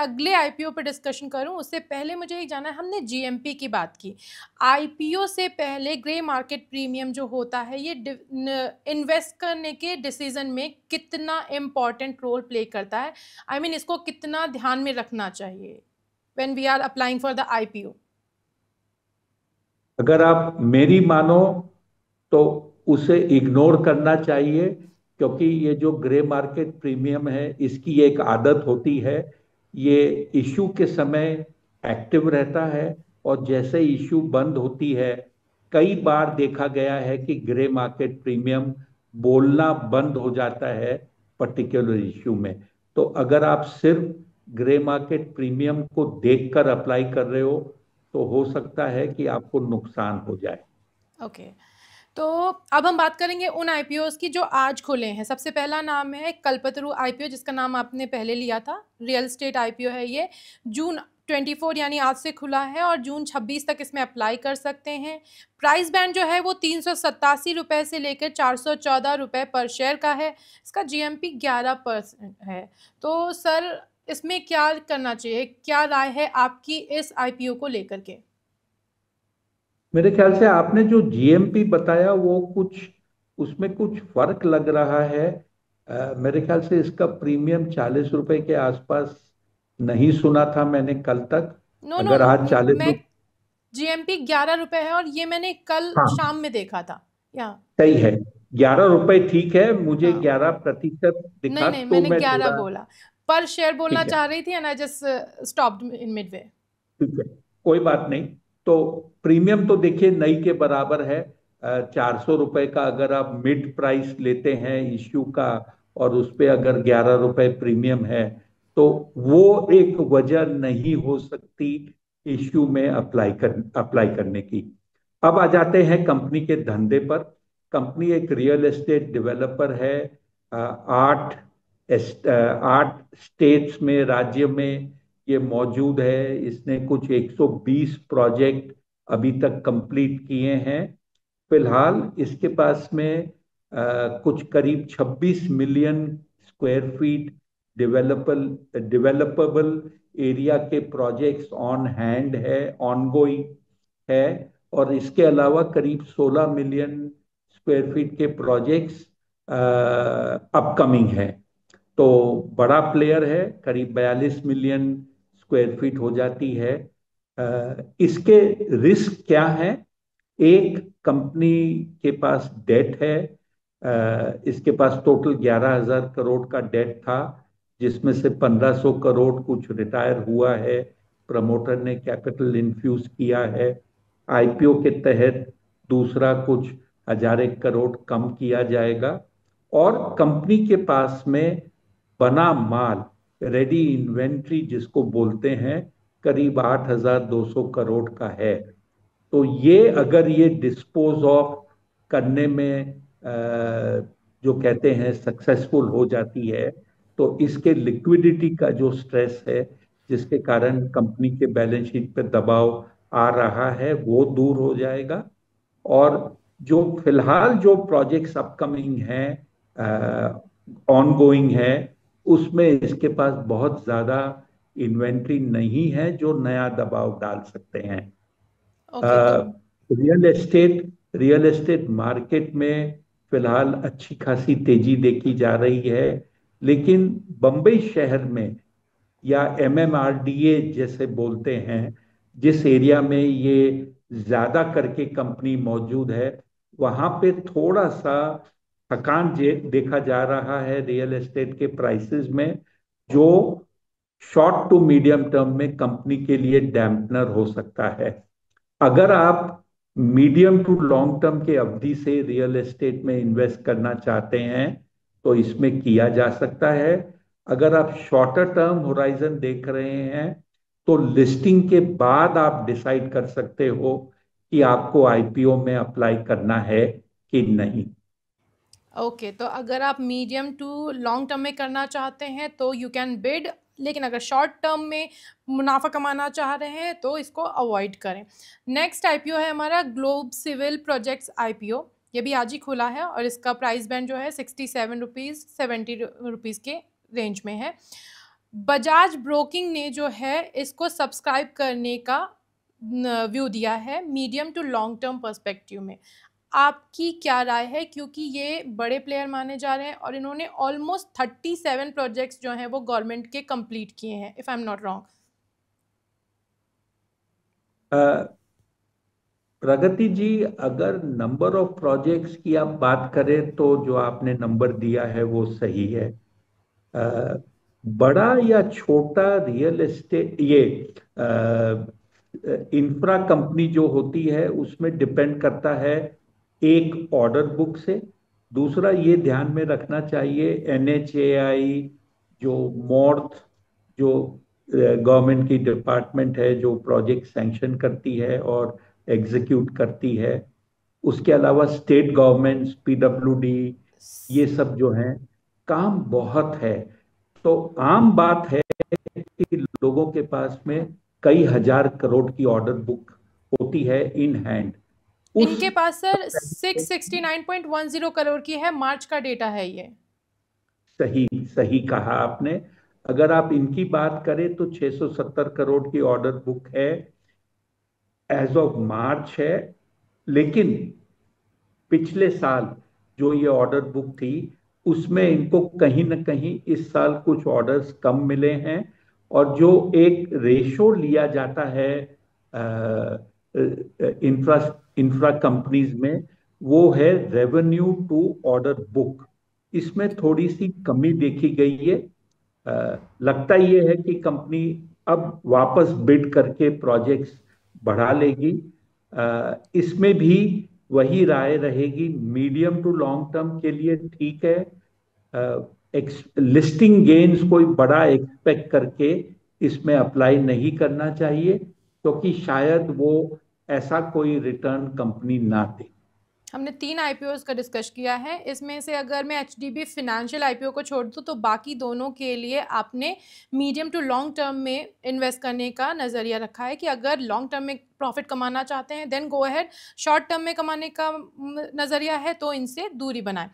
अगले आईपीओ पे डिस्कशन करूं उससे पहले मुझे ये जानना है, हमने जीएमपी की बात की, आईपीओ से पहले ग्रे मार्केट प्रीमियम जो होता है ये इन्वेस्ट करने के डिसीजन में कितना इम्पोर्टेंट रोल प्ले करता है? आई मीन इसको कितना ध्यान में रखना चाहिए when we are applying for the IPO? अगर आप मेरी मानो तो उसे इग्नोर करना चाहिए, क्योंकि ये जो ग्रे मार्केट प्रीमियम है इसकी एक आदत होती है। ये इशू के समय एक्टिव रहता है और जैसे इशू बंद होती है, कई बार देखा गया है कि ग्रे मार्केट प्रीमियम बोलना बंद हो जाता है पर्टिकुलर इशू में। तो अगर आप सिर्फ ग्रे मार्केट प्रीमियम को देखकर अप्लाई कर रहे हो हो सकता है कि आपको नुकसान हो जाए। ओके, तो अब हम बात करेंगे उन आईपीओस की जो आज खुले हैं। सबसे पहला नाम है कल्पतरु आईपीओ, जिसका नाम आपने पहले लिया था। रियल एस्टेट आईपीओ है ये। जून 24 यानी आज से खुला है और जून 26 तक इसमें अप्लाई कर सकते हैं। प्राइस बैंड जो है वो 387 रुपये से लेकर 414 रुपये पर शेयर का है। इसका जीएमपी 11% है। तो सर इसमें क्या करना चाहिए, क्या राय है आपकी इस आईपीओ को लेकर के? मेरे ख्याल से आपने जो जीएमपी बताया वो कुछ, उसमें कुछ फर्क लग रहा है। मेरे ख्याल से इसका प्रीमियम 40 रुपए के आसपास नहीं सुना था मैंने कल तक। नो नो अगर नो, आज 40 मैं रुपये, जीएमपी 11 रुपये है और ये मैंने कल हाँ शाम में देखा था। या सही है, 11 रुपए ठीक है, मुझे हाँ, 11% नहीं दिखा नहीं, तो मैंने मैं 11 थोड़ा। बोला। पर शेयर बोलना ठीक है, चाह रही थी and I just stopped in mid way. ठीक है, कोई बात नहीं। तो प्रीमियम तो देखिए नई के बराबर है। 400 रुपए का अगर आप मिड प्राइस लेते हैं इश्यू का, और उस पे अगर 11 रुपए प्रीमियम है, तो वो एक वजह नहीं हो सकती इश्यू में अप्लाई करने की। अब आ जाते हैं कंपनी के धंधे पर। कंपनी एक रियल एस्टेट डेवलपर है। 8 स्टेट्स में, राज्य में ये मौजूद है। इसने कुछ 120 प्रोजेक्ट अभी तक कंप्लीट किए हैं। फिलहाल इसके पास में कुछ करीब 26 मिलियन स्क्वायर फीट डेवलपेबल एरिया के प्रोजेक्ट्स ऑन हैंड है, ऑनगोइंग है। और इसके अलावा करीब 16 मिलियन स्क्वायर फीट के प्रोजेक्ट्स अपकमिंग है। तो बड़ा प्लेयर है, करीब 42 मिलियन स्क्वायर फीट हो जाती है। इसके रिस्क क्या है? एक, कंपनी के पास डेट है। इसके पास टोटल 11,000 करोड़ का डेट था, जिसमें से 1,500 करोड़ कुछ रिटायर हुआ है, प्रमोटर ने कैपिटल इन्फ्यूज किया है। आईपीओ के तहत दूसरा कुछ 1,000 करोड़ कम किया जाएगा। और कंपनी के पास में बना माल, रेडी इन्वेंट्री जिसको बोलते हैं, करीब 8,200 करोड़ का है। तो ये अगर ये डिस्पोज ऑफ करने में जो कहते हैं सक्सेसफुल हो जाती है, तो इसके लिक्विडिटी का जो स्ट्रेस है, जिसके कारण कंपनी के बैलेंस शीट पे दबाव आ रहा है, वो दूर हो जाएगा। और जो फिलहाल जो प्रोजेक्ट्स अपकमिंग हैं, ऑन गोइंग है, उसमें इसके पास बहुत ज्यादा इन्वेंट्री नहीं है जो नया दबाव डाल सकते हैं। ओके, तो रियल एस्टेट मार्केट में फिलहाल अच्छी खासी तेजी देखी जा रही है। लेकिन बम्बई शहर में, या एमएमआरडीए जैसे बोलते हैं, जिस एरिया में ये ज्यादा करके कंपनी मौजूद है, वहां पे थोड़ा सा थकान देखा जा रहा है रियल एस्टेट के प्राइसेस में, जो शॉर्ट टू मीडियम टर्म में कंपनी के लिए डैम्पनर हो सकता है। अगर आप मीडियम टू लॉन्ग टर्म के अवधि से रियल एस्टेट में इन्वेस्ट करना चाहते हैं, तो इसमें किया जा सकता है। अगर आप शॉर्टर टर्म होराइजन देख रहे हैं, तो लिस्टिंग के बाद आप डिसाइड कर सकते हो कि आपको आईपीओ में अप्लाई करना है कि नहीं। ओके, तो अगर आप मीडियम टू लॉन्ग टर्म में करना चाहते हैं तो यू कैन बिड, लेकिन अगर शॉर्ट टर्म में मुनाफा कमाना चाह रहे हैं तो इसको अवॉइड करें। नेक्स्ट आईपीओ है हमारा ग्लोब सिविल प्रोजेक्ट्स आईपीओ। ये भी आज ही खुला है और इसका प्राइस बैंड जो है 67 रुपीज़ 70 रुपीज़ के रेंज में है। बजाज ब्रोकिंग ने जो है इसको सब्सक्राइब करने का व्यू दिया है medium to long term perspective में। आपकी क्या राय है, क्योंकि ये बड़े प्लेयर माने जा रहे हैं और इन्होंने ऑलमोस्ट 37 प्रोजेक्ट्स जो हैं वो गवर्नमेंट के कंप्लीट किए हैं, if I am not wrong. Pragati ji, अगर नंबर ऑफ प्रोजेक्ट्स की आप बात करें तो जो आपने नंबर दिया है वो सही है। अ, बड़ा या छोटा रियल एस्टेट, ये इंफ्रा कंपनी जो होती है उसमें डिपेंड करता है एक ऑर्डर बुक से। दूसरा ये ध्यान में रखना चाहिए, एनएचएआई जो मॉर्थ, जो गवर्नमेंट की डिपार्टमेंट है जो प्रोजेक्ट सैंक्शन करती है और एग्जीक्यूट करती है, उसके अलावा स्टेट गवर्नमेंट्स, पीडब्ल्यूडी, ये सब जो हैं, काम बहुत है। तो आम बात है कि लोगों के पास में कई हजार करोड़ की ऑर्डर बुक होती है इन हैंड। उस इनके पास सर 669.10 करोड़ की है, मार्च का डेटा है ये। सही सही कहा आपने। अगर आप इनकी बात करें तो 670 करोड़ की ऑर्डर बुक है, एज ऑफ मार्च है। लेकिन पिछले साल जो ये ऑर्डर बुक थी उसमें इनको कहीं ना कहीं इस साल कुछ ऑर्डर्स कम मिले हैं। और जो एक रेशो लिया जाता है इंफ्रा इंफ्रा कंपनीज में, वो है रेवेन्यू टू ऑर्डर बुक। इसमें थोड़ी सी कमी देखी गई है। लगता ये है कि कंपनी अब वापस बिड करके प्रोजेक्ट्स बढ़ा लेगी। इसमें भी वही राय रहेगी, मीडियम टू लॉन्ग टर्म के लिए ठीक है। लिस्टिंग गेन्स कोई बड़ा एक्सपेक्ट करके इसमें अप्लाई नहीं करना चाहिए, क्योंकि शायद वो ऐसा कोई रिटर्न कंपनी ना दे। हमने 3 आईपीओज का डिस्कस किया है, इसमें से अगर मैं एचडीबी फिनेंशियल आईपीओ को छोड़ दूँ तो बाकी दोनों के लिए आपने मीडियम टू लॉन्ग टर्म में इन्वेस्ट करने का नज़रिया रखा है कि अगर लॉन्ग टर्म में प्रॉफिट कमाना चाहते हैं then go ahead, short term में कमाने का नज़रिया है तो इनसे दूरी बनाएं।